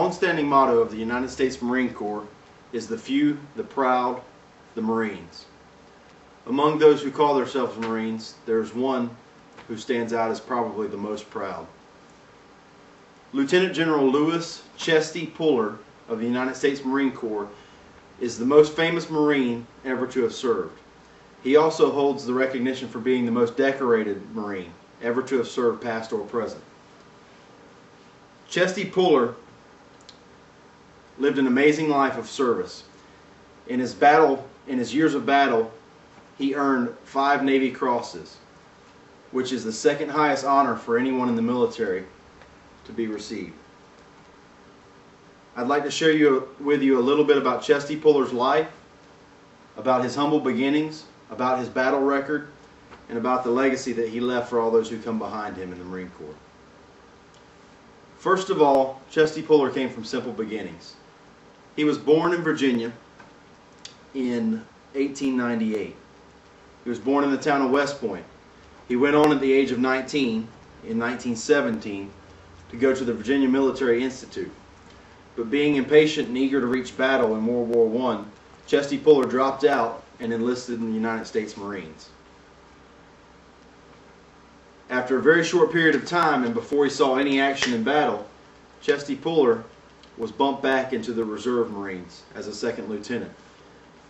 long-standing motto of the United States Marine Corps is the few, the proud, the Marines. Among those who call themselves Marines, there's one who stands out as probably the most proud. Lieutenant General Lewis Chesty Puller of the United States Marine Corps is the most famous Marine ever to have served. He also holds the recognition for being the most decorated Marine ever to have served, past or present. Chesty Puller lived an amazing life of service. In his years of battle, he earned 5 Navy Crosses, which is the second highest honor for anyone in the military to be received. I'd like to share with you a little bit about Chesty Puller's life, about his humble beginnings, about his battle record, and about the legacy that he left for all those who come behind him in the Marine Corps. First of all, Chesty Puller came from simple beginnings. He was born in Virginia in 1898. He was born in the town of West Point. He went on at the age of 19, in 1917, to go to the Virginia Military Institute. But being impatient and eager to reach battle in World War I, Chesty Puller dropped out and enlisted in the United States Marines. After a very short period of time, and before he saw any action in battle, Chesty Puller was bumped back into the Reserve Marines as a second lieutenant.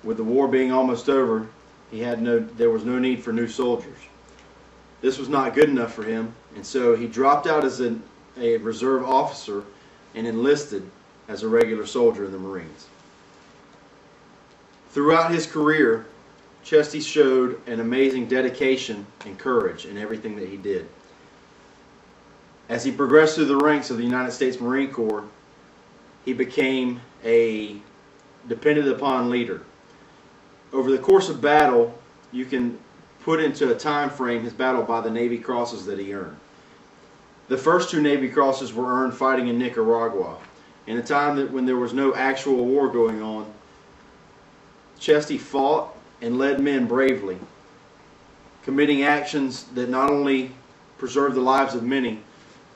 With the war being almost over, there was no need for new soldiers. This was not good enough for him, and so he dropped out as a reserve officer and enlisted as a regular soldier in the Marines. Throughout his career, Chesty showed an amazing dedication and courage in everything that he did. As he progressed through the ranks of the United States Marine Corps, he became a depended upon leader. Over the course of battle, you can put into a time frame his battle by the Navy Crosses that he earned. The first 2 Navy Crosses were earned fighting in Nicaragua. In a time when there was no actual war going on, Chesty fought and led men bravely, committing actions that not only preserved the lives of many,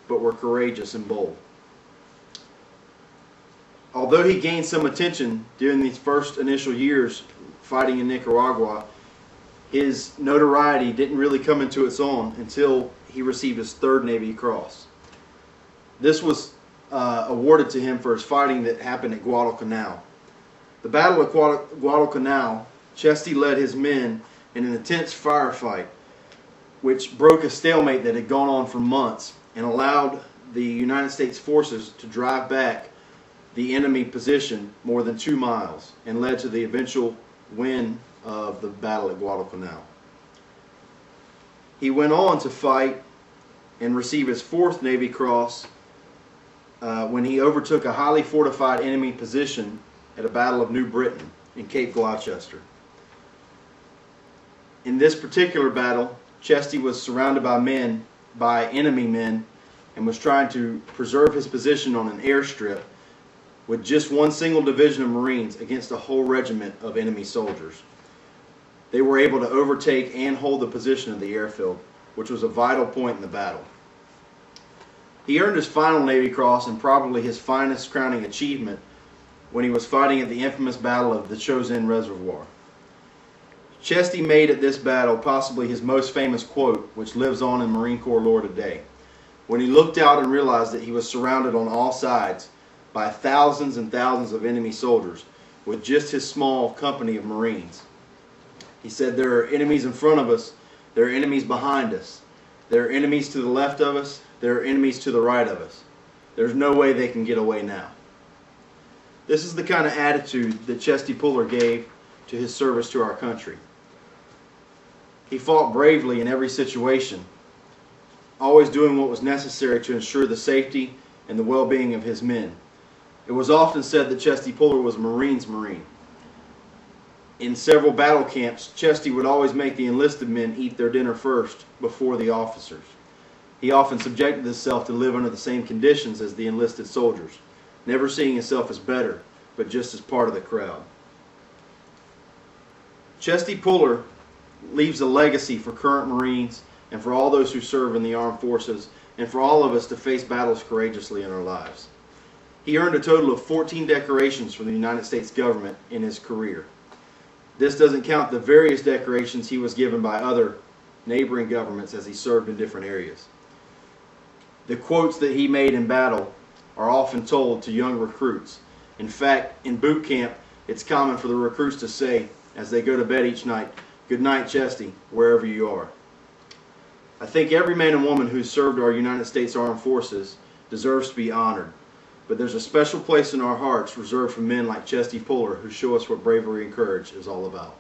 but were courageous and bold. Although he gained some attention during these first initial years fighting in Nicaragua, his notoriety didn't really come into its own until he received his 3rd Navy Cross. This was awarded to him for his fighting that happened at Guadalcanal. The Battle of Guadalcanal, Chesty led his men in an intense firefight which broke a stalemate that had gone on for months and allowed the United States forces to drive back the enemy position more than 2 miles and led to the eventual win of the Battle at Guadalcanal. He went on to fight and receive his 4th Navy Cross when he overtook a highly fortified enemy position at a Battle of New Britain in Cape Gloucester. In this particular battle, Chesty was surrounded by enemy men and was trying to preserve his position on an airstrip with just one single division of Marines against a whole regiment of enemy soldiers. They were able to overtake and hold the position of the airfield, which was a vital point in the battle. He earned his final Navy Cross and probably his finest crowning achievement when he was fighting at the infamous Battle of the Chosin Reservoir. Chesty made at this battle possibly his most famous quote, which lives on in Marine Corps lore today, when he looked out and realized that he was surrounded on all sides by thousands and thousands of enemy soldiers with just his small company of Marines. He said, "There are enemies in front of us, there are enemies behind us, there are enemies to the left of us, there are enemies to the right of us. There's no way they can get away now." This is the kind of attitude that Chesty Puller gave to his service to our country. He fought bravely in every situation, always doing what was necessary to ensure the safety and the well-being of his men. It was often said that Chesty Puller was a Marine's Marine. In several battle camps, Chesty would always make the enlisted men eat their dinner first before the officers. He often subjected himself to live under the same conditions as the enlisted soldiers, never seeing himself as better, but just as part of the crowd. Chesty Puller leaves a legacy for current Marines and for all those who serve in the armed forces, and for all of us to face battles courageously in our lives. He earned a total of 14 decorations from the United States government in his career. This doesn't count the various decorations he was given by other neighboring governments as he served in different areas. The quotes that he made in battle are often told to young recruits. In fact, in boot camp, it's common for the recruits to say, as they go to bed each night, "Good night, Chesty, wherever you are." I think every man and woman who served our United States Armed Forces deserves to be honored, but there's a special place in our hearts reserved for men like Chesty Puller who show us what bravery and courage is all about.